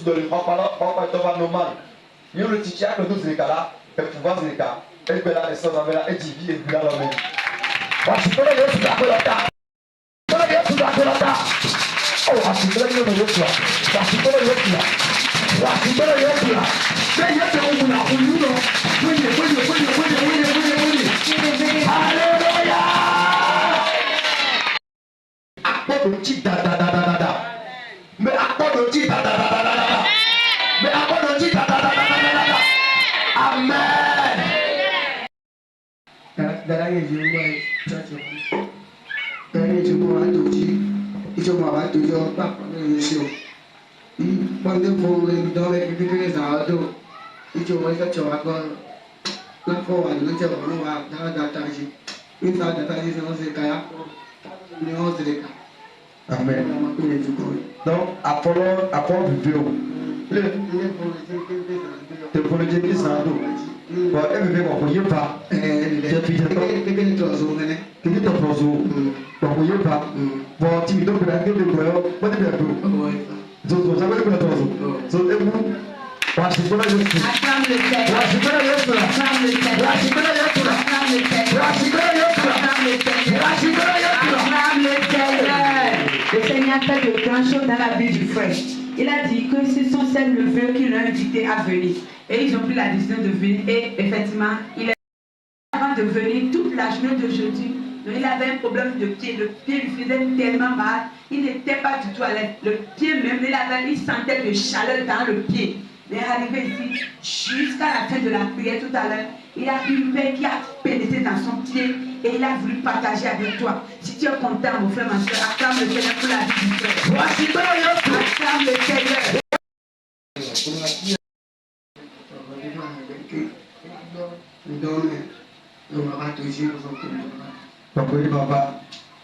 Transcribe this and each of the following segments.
de l'enfant normal. Il y a le titia que nous là, et pouvoir zéka, et que la naissance en là, et divi et puis à l'homme. Parce que les gens sont d'accord là. Les gens sont d'accord là. Oh, parce que les gens sont d'accord là. Parce que les gens sont là. Parce que les gens sont là. Mais il y a des gens là, on nous non. Oui. Alléluia. Après le petit da. Mais après le petit da. Mais après le petit da. Amen. Daraya jiwa chacho. Daraya jiwa atoji. Ijo mama atojo papa yesio. Quando vou dove che saldo. Ijo mai chacho ako. La fo anu chacho no wa da taji. Insa da taji no se kaya. Ni o se ka. Amen. Donc Apollo viveu. Telefone de Pisando. Bon, elle me fait mon courrier pas. J'ai pris quelqu'un trozo. Mon courrier pas. Bon, tu me donnes la gueule de quoi? Moi, tu me donnes. Zozo, ça va le trozo. Zozo, et vous? Acclame le Seigneur fait de grandes choses dans la vie du frère. Il a dit que ce sont ses neveux qui l'ont invité à venir. Et ils ont pris la décision de venir. Et effectivement, il est avant de venir toute la journée d'aujourd'hui. Il avait un problème de pied. Le pied lui faisait tellement mal. Il n'était pas du tout à l'aise. Le pied même, il sentait de chaleur dans le pied. Il est arrivé ici jusqu'à la fin de la prière tout à l'heure. Il a eu une paix qui a pénétré dans son pied et il a voulu partager avec toi. Si tu es content, mon frère, ma soeur, acclame le Seigneur pour la vie du frère. Acclame le Seigneur. Papa,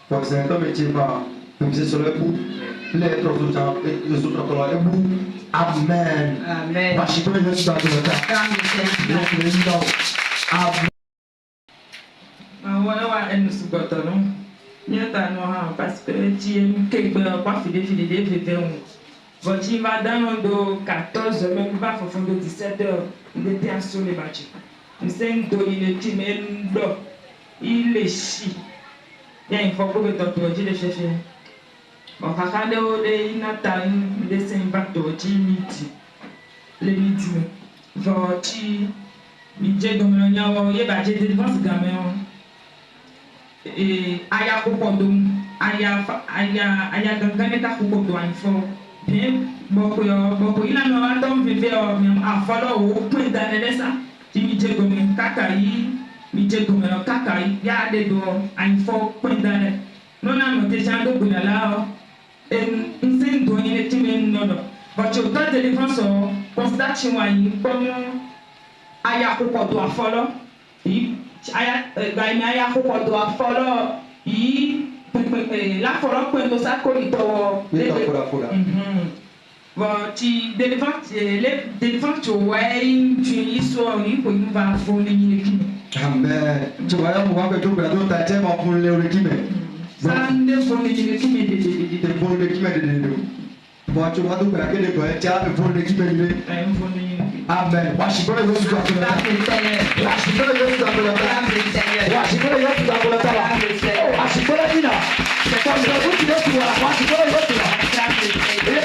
pour c'est un métier pas, comme c'est sur le bout, les autres Amen. Amen. Parce que je suis dans le temps. Amen. Voilà, elle nous supporte, non? Nous avons parce que tu es pas fidèle. Votre madame de 14 h, même pas au fond de 17 h, il était en sur les bâtiments. Nous sommes donné le team et il est chi. Il faut que tu produis les chefs. Bon, quand il n'a pas de sympathie, le midi. Votre midi, donc, il y a un budget de défense gamin. Et aya kokodum aya gangane ka kokodo anfo bien boko ina no atom vive o mi afolo o pin danelesa ti mi je gomi kakai ya de do anfo pin danel no na no te jando bunala o en insin do ni ti men no do but you got the difference o consider wa yi komo aya kokodo afolo aya kokodo afolo yi la foro kwendo sa kolito bon ti délivrance tu ouais tu histoire ni ko ni va fo ni kini Amen. Tu vois on va que tout là donc ta tête va pour le qui mais ça ne fo ni kini de pour le qui mais de bon tu vois tout là que de quoi tu as pour le qui mais fo ni Amen. Washibona Yesu kwa kula. Washibona Yesu kwa kula. Washibona Yesu kwa kula. Washibona dina. Kwa sababu Yesu wa washibona Yesu wa. Ile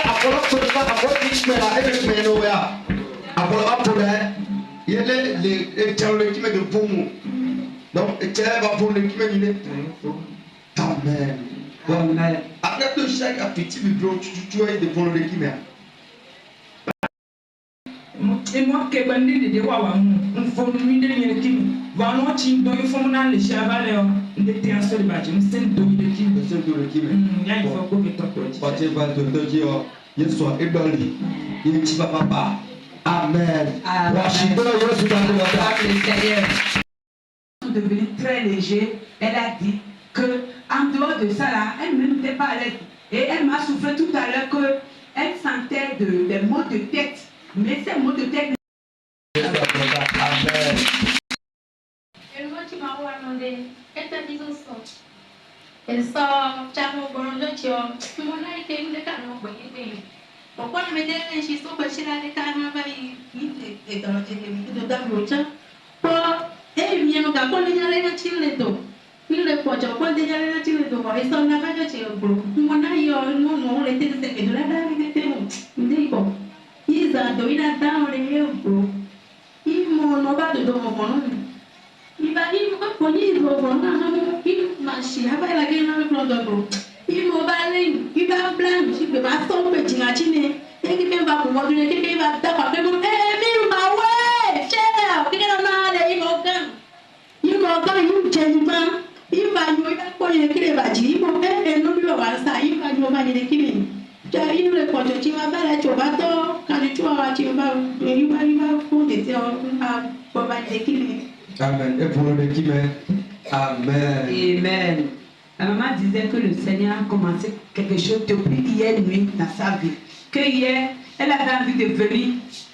apolo kwa apolo kimela ile kimeno ya. Apolo apolo ile le tele kime de pumu. Donc tele va pour le kime ni. Amen. Bon, après de chaque appétit biblio tu es de pour le kime. Et moi, que bandit de Wawa, un fond de milliers de kim, va non ci do il faut na le chaval de te en seul bâti, un seul do de kim, le seul do de kim. Ya il faut que tu t'approches. Parce que va te dire il soit ébranlé. Il dit papa. Amen. Washington Yesu dans le Seigneur. Devenu très léger, elle a dit que en dehors de ça là, elle-même n'était pas à l'aise. Et elle m'a soufflé tout à l'heure que elle sentait des maux de tête. Mais ces mots de tête. Amen. Et moi, tu m'as demandé, elle t'a dit au sort. Elle sort, tu as mon bon Dieu, tu as mon aïe, tu as mon Pourquoi me dire que je suis sorti là de carrément il est dans le télévision de Damocha? Et bien, on a pas déjà les chilles d'eau. Il est pas déjà pas déjà les chilles d'eau. Et ça, on a pas déjà gros. Mon aïe, non, les têtes c'est que de la dame était bon. D'accord. Ils ont donné la dame les gros. Ils m'ont pas de don mon. Il va dire que pour lui, il va prendre il marche. Après la guerre, on va prendre gros. Il m'a parlé, il va blanc, il va tomber petit gâchine. Et qui va pouvoir donner qui va taper. Eh, mais ma ouais, cher, qui est là, il m'a gagné. Il m'a gagné, il va nous appuyer qui va dire, il m'a fait nous lui avoir ça, il va nous gagner qui vient. Il le compte, tu vas faire la chobato, quand tu vas, il va fonder, il va gagner qui vient. Amen. Et pour le qui met. Amen. Amen. La maman disait que le Seigneur a commencé quelque chose depuis hier nuit dans sa vie. Que hier, elle avait envie de venir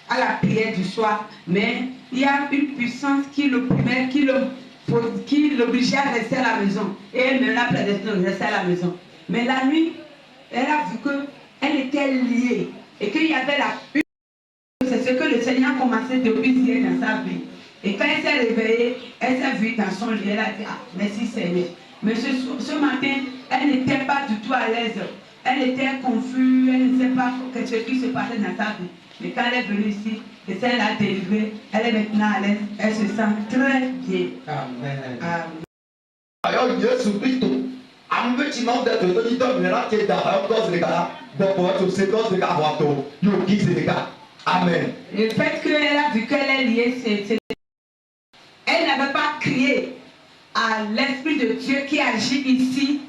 à la prière du soir, mais il y a une puissance qui l'opprimait, qui l'obligeait à rester à la maison. Et elle me l'a prédestiné de rester à la maison. Mais la nuit, elle a vu qu'elle était liée et qu'il y avait la puissance. C'est ce que le Seigneur a commencé depuis hier dans sa vie. Et quand elle s'est réveillée, elle s'est vue dans son lit, elle a dit, ah, merci Seigneur. Mais ce matin, elle n'était pas du tout à l'aise. Elle était confuse, elle ne sait pas ce qui se passait dans sa vie. Mais quand elle est venue ici, le Seigneur l'a délivrée, elle est maintenant à l'aise, elle se sent très bien. Amen. Amen. Alors, Jésus Christ, un petit membre d'être auditeur, mais là, qui est dans la cause de gars, donc, pour être séquence de gars, il qui c'est les gars. Amen. Le fait qu'elle a vu qu'elle est liée, elle n'avait pas crié à l'Esprit de Dieu qui agit ici,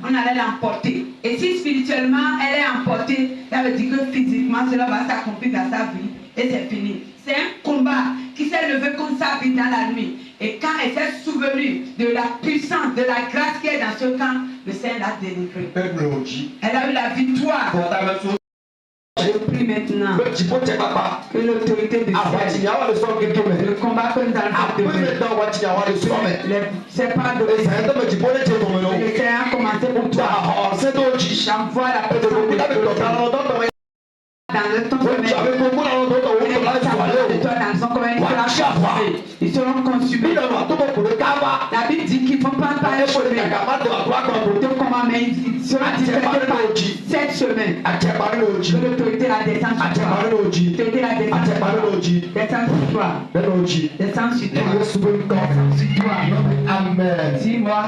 on allait l'emporter. Et si spirituellement elle est emportée, ça veut dire que physiquement cela va s'accomplir dans sa vie et c'est fini. C'est un combat qui s'est levé comme ça vite dans la nuit. Et quand elle s'est souvenue de la puissance, de la grâce qui est dans ce camp, le Seigneur l'a délivrée. Elle a eu la victoire. Je prie maintenant que l'autorité de ciel, le combat que nous allons faire, c'est pas de le Seigneur a commencé pour toi. J'envoie la personne dans le temps ils seront consumés. La Bible dit qu'il ne faut pas parler pour les comment mais ils seront dispersés par 7 semaines. Que l'autorité la descend sur toi. L'autorité la descend sur toi. Descend sur toi. Descend sur toi. Amen. Dis-moi.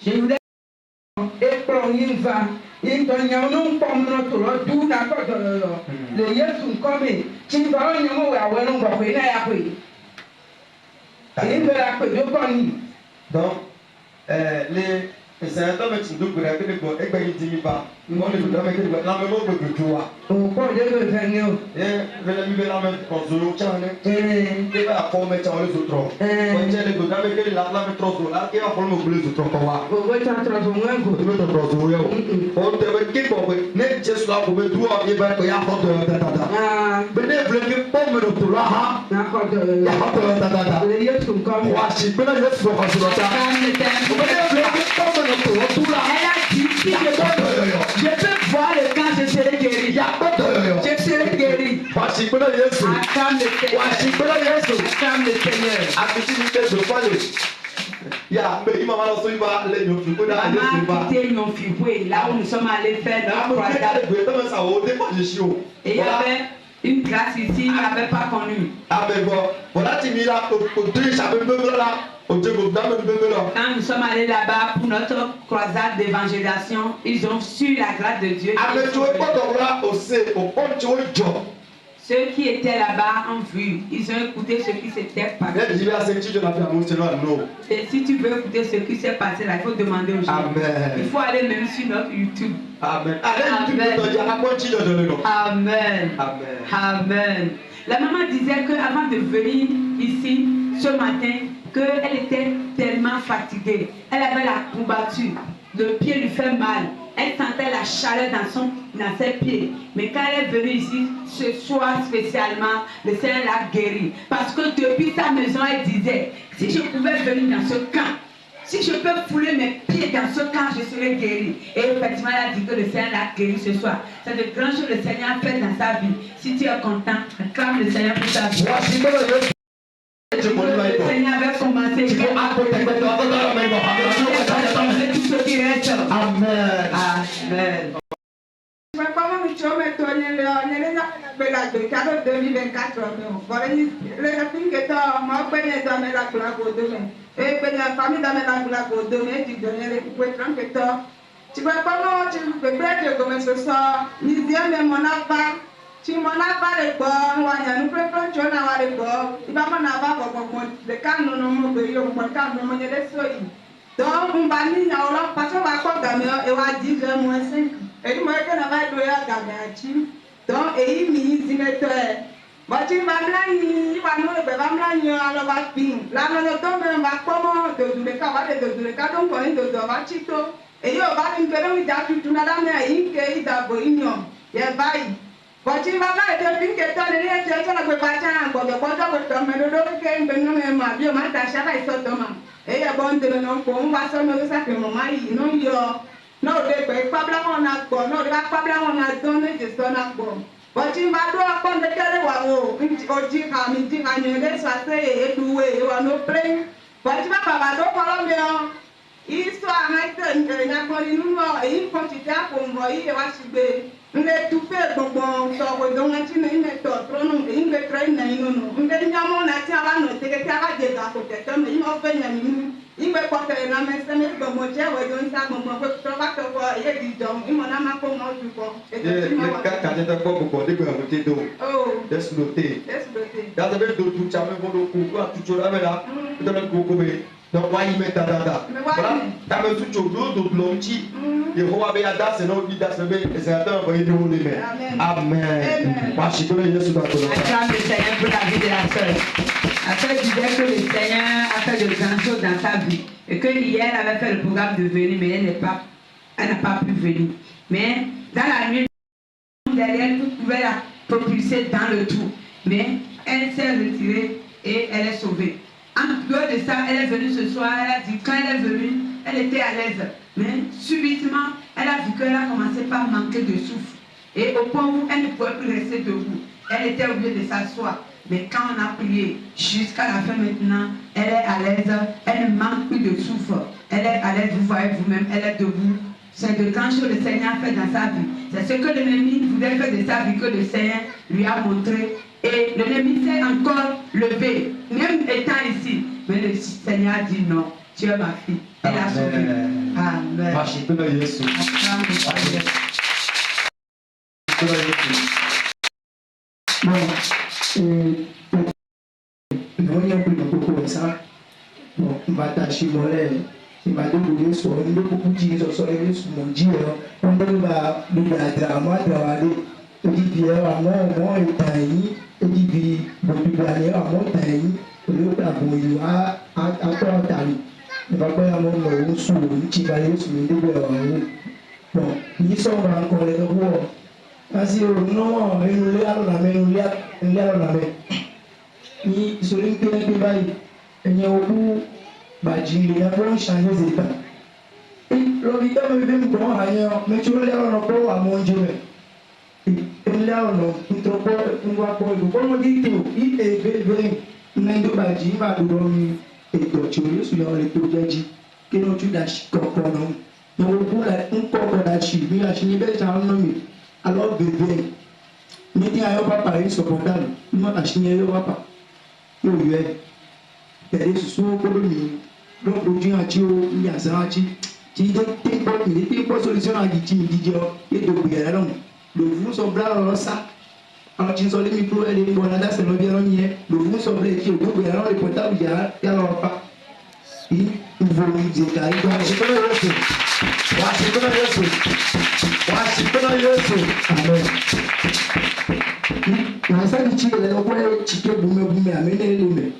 Je voulais il donne un pomme de tout d'accord de le yesu comme tu vas en yamo wa wa no ba ko ina ya ko yi et de la ko yo kon donc c'est un homme qui doit regarder le corps et ben il dit pas moi le doit mettre la même mot que toi o ko de le venir et venez mi la même pour zo chane et va former cha les autres quand j'ai le doit mettre la même trop là qui va former les autres quoi wa o ko ta trop moins ko tu me trop zo yo on te veut qui pour ne Jésus là pour toi et ben ko ya ko de tata ah ben ne veut que pour me le là ha na ko de ya ko de tata le yesu comme wa si ben ne Jésus ko so ta elle a dit si je peux voir le camp, je serai guéri. Je serai guéri. Acclame le Seigneur. Acclame le Seigneur. Maman quitté Nyonfiboué, là où nous sommes allés faire notre croisade. Et il y avait une classe ici, il n'avait pas connu. Ah ben bon, voilà, tu m'as là, quand nous sommes allés là-bas pour notre croisade d'évangélisation, ils ont su la grâce de Dieu. Ceux qui étaient là-bas ont vu, ils ont écouté ce qui s'était passé. Et si tu veux écouter ce qui s'est passé là, il faut demander aux gens. Il faut aller même sur notre YouTube. Amen. Amen. Amen. La maman disait qu'avant de venir ici ce matin, qu'elle était tellement fatiguée. Elle avait la courbature. Le pied lui fait mal. Elle sentait la chaleur dans ses pieds. Mais quand elle est venue ici, ce soir spécialement, le Seigneur l'a guérie. Parce que depuis sa maison, elle disait, si je pouvais venir dans ce camp, Si je peux fouler mes pieds dans ce camp, je serai guéri. Et effectivement, elle a dit que le Seigneur l'a guéri ce soir. C'est de grandes choses que le Seigneur a fait dans sa vie. Si tu es content, acclame le Seigneur pour ta vie. Le Seigneur avait commencé. Tu peux apporter tout ce qui reste. Amen. Amen. Comment tu me donnes le cadeau 2024 le film que tu as donné la gloire au domaine. Et la famille dans la gloire au domaine, tu donnes les coups que tu vois comment tu peux faire comme ce soir. Nous disons, mais mon affaire, tu m'en as pas le corps, nous préférons tu en avoir le corps. Il va m'en avoir comme le canon, mon canon, mon soleil. Donc, on va dire, parce qu'on va quoi dans et on va dire 10h moins 5. Et nous, on va donner à Gamachi. Donc, et il m'y dit, mais toi, tu vas me l'amener, alors va finir. Là, on tombe, on va comment de le cas, donc on est de Vachito. Et il va me faire une date, tu n'as jamais eu qu'il a besoin. Il y a bail. Tu vas là, et depuis que tu as les gens qui ne peuvent pas t'en de quoi tu as me donné, que ben ma vie, ma tâche, elle est sortie. Et il y a bon de non, on va se mettre ça que mon mari, non, yo. Non, de pas blanc, on a bon, non, de pas blanc, on a donné de son accord. Tu vas doit prendre le téléwao, on dit à midi, à ne soit et doué, on nous plaint. Tu vas pas voir Colombien. Histoire arrête, n'a pas eu nous, et une quantité pour envoyer, et va subir. On est tout fait, donc on sort, donc on tient une méthode, on est une traîne, on est une amont, on a tiré à notre territoire des côtés, mais il m'a fait une il me porte la main, c'est même comme moi, j'ai envoyé ça, mon papa, je ne pas te voir, il y a du don, il m'en a ma pour moi, du coup. Le cas, quand tu as pas beaucoup de côté d'eau, laisse noter. Dans le même dos, tu as même bon coup, tu as là, tu as le coup, donc, moi, il met ta data. Voilà, tu as même tout au dos, donc l'onti, il faut avoir la date, c'est non, il a semé, et c'est un peu envoyé de mon aimé. Amen. Moi, je suis connu, je suis d'accord. Acclame le Seigneur pour la vie de la sœur. La sœur disait que le Seigneur a fait de grandes choses dans sa vie. Et que hier, elle avait fait le programme de venir, mais elle n'a pas pu venir. Mais dans la nuit, derrière, vous pouvez la propulser dans le trou. Mais elle s'est retirée et elle est sauvée. En dehors de ça, elle est venue ce soir, elle a dit, quand elle est venue, elle était à l'aise. Mais subitement, elle a vu qu'elle a commencé par manquer de souffle. Et au point où elle ne pouvait plus rester debout. Elle était obligée de s'asseoir. Mais quand on a prié jusqu'à la fin maintenant, elle est à l'aise, elle ne manque plus de souffle. Elle est à l'aise, vous voyez vous-même, elle est debout. C'est de grandes choses que le Seigneur a fait dans sa vie. C'est ce que l'ennemi voulait faire de sa vie, que le Seigneur lui a montré. Et l'ennemi s'est encore levé, même étant ici. Mais le Seigneur a dit non, tu es ma fille. Elle a sauvé. Amen. Non, il y a plus de beaucoup ça. Bon, on va tâcher mon lait. Il m'a donné sur une beaucoup de choses sur mon Dieu. On va drama, on dit bien à moi, et taille, on dit bien, à moi, taille, on va abonner à toi, taille. On va pas avoir mon sous, qui va aller sur le début. Bon, ils sont encore les rois. Parce que non, nous ni celui qui est bail et il y a beaucoup il y a plein de changements d'état et l'homme me vient bon ailleurs mais tu veux l'air on peut à mon Dieu et là on trop on va pas comme dit tout il est very n'endo baji va dormir et toi tu veux sur le tout dit que non tu dash comprendre non pour la un corps dash bien la chine belle ça non alors bébé mais il y a pas pareil supportable moi la chine elle va pas yóò yọ ẹ tẹ̀lé sùsùn kólómi lọ́gbọ̀dún àti ìyàsán àti tí tí pọ̀ ní tí pọ̀ solution àti tí mi jíjọ ètò ìgbìyànjú náà lòfún sọ bíláà lọ sá àwọn tí ń sọ lé mi kúrò ẹni bọ̀ náà dáṣẹ̀ lọ́bí ẹran yẹn lòfún sọ bíláà tí ògbó ìgbìyànjú náà lè pọ̀ tábù yà lọ pa yìí ìfò ìjẹta ìgbà Washington Yesu. Washington Yesu. Washington Yesu. Amen. Na sani chi le ko chike bume amene le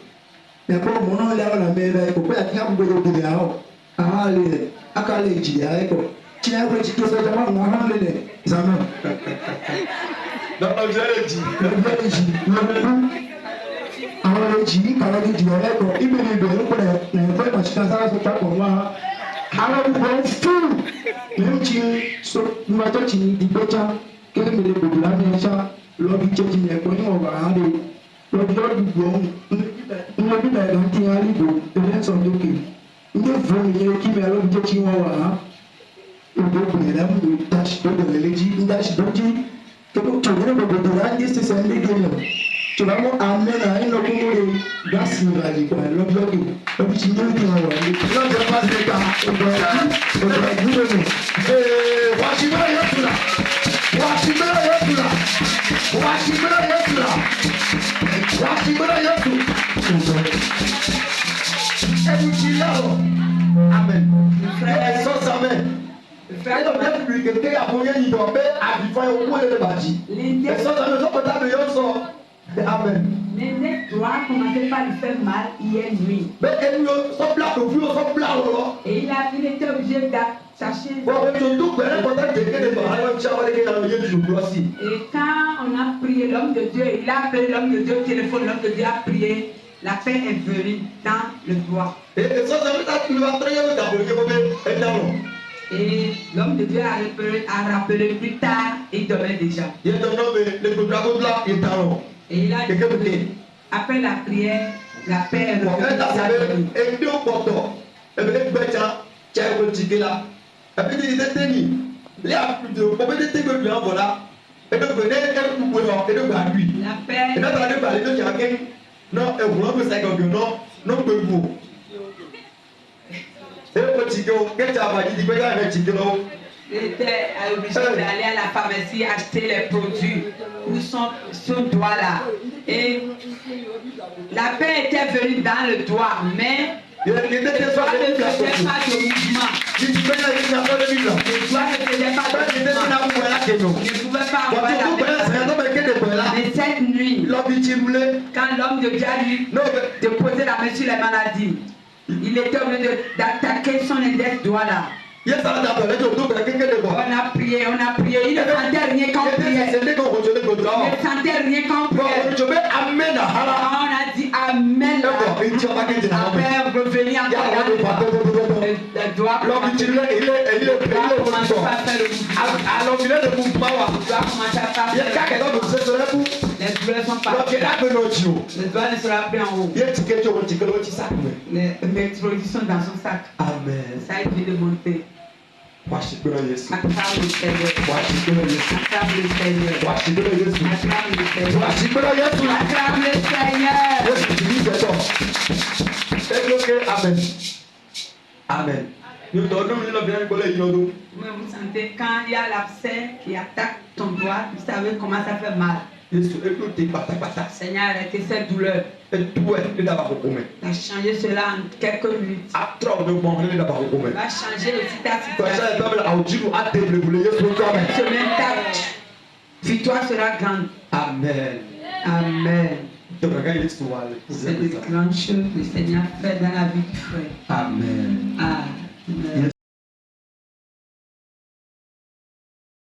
na ko mo no le na me ko ko ya kia bugo do ya o aha le aka le ji ya ko chi na ko chike so jama mo ha le zama Dans le jeu le ji àwọn ẹ̀jì kàwé gidi ọ̀rẹ́kọ̀ ìbéèrè ìbéèrè pẹ̀lẹ́ nàìjíríà màṣíkà sára sọ pápọ̀ wá àwọn ọmọ fún lẹ́yìn so nígbàtọ́ ti ìgbẹ́jà kéèmìlì gbogbo lábẹ́ ẹ̀ṣá lọ́bí jẹ́jì ẹ̀kọ́ níwọ̀n wà á lè lọ́bí lọ́bí gbọ́n ńlọ́bí bẹ̀rẹ̀ láti àríbò ẹlẹ́sọ̀ lókè ní fún ìyẹn kí mi lọ́bí jẹ́jì wọn wà á ìgbógun ìdámù ìdáṣìdọ́dọ̀ ẹlẹ́jì ìdáṣìdọ́jì tó tòun gbogbo tó rà ní sísẹ nígbèrè tòlámù àmẹ́nà ìnàkúnmọ́rẹ́ gáàsì ìrìnàjò lọ́bí lọ́bí lọ́bí ti ní ìdí wọn wà ní lọ́bí bá ṣe ká ọgbọ̀n ìgbúròmù wàṣíbẹ́rẹ́ yóò tura wàṣíbẹ́rẹ́ yóò tura wàṣíbẹ́rẹ́ yóò tura wàṣíbẹ́rẹ́ yóò tura ẹni tí yàrá amen ẹ sọ sàmẹ ẹ lọ bẹ fi kété àbúyẹ yìí dọ̀ bẹ àbífọ́ owó lè bàjì ẹ sọ sàmẹ sọpọtà mi yóò sọ amen. L'ennemi doit commencer par lui faire mal hier nuit. Mais elle son plat, le vieux, son plat, et il était obligé de chercher. Bon, surtout, et quand on a prié l'homme de Dieu, il a appelé l'homme de Dieu au téléphone, l'homme de Dieu a prié, la paix est venue dans le bois. Et l'homme de Dieu a rappelé plus tard, il dormait déjà. Et il a dit, après la prière, la paix est revenue. Il était obligé d'aller à la pharmacie acheter les produits pour son doigt là. Et la paix était venue dans le doigt, mais le doigt ne faisait pas de mouvement. Le doigt ne faisait pas de mouvement. Il ne pouvait pas envoyer la main. Mais cette nuit, quand l'homme de Dieu a lui déposé la main sur les maladies, il était obligé d'attaquer son index doigt là. On a prié, il ne sentait rien quand on priait. Il ne sentait rien quand on priait. On a dit Amen. Après, revenir encore. Le doigt commencer à faire le mouvement. Les douleurs sont parties. Les doigts ne sera plus en haut. Les produits sont dans son sac. Amen. Ça a été de monter. Acclame le Seigneur. Acclame le Seigneur. Acclame le Seigneur. Acclame le Seigneur. Amen. Amen. Mais vous sentez quand il y a l'abcès qui attaque ton doigt, vous savez comment ça fait mal. Seigneur, arrêtez cette douleur. Tu as changé cela en quelques minutes. Tu vas changer aussi ta situation. Cette semaine, ta victoire sera grande. Amen. Amen. C'est le grand chose que le Seigneur fait dans la vie du frère. Amen. Amen.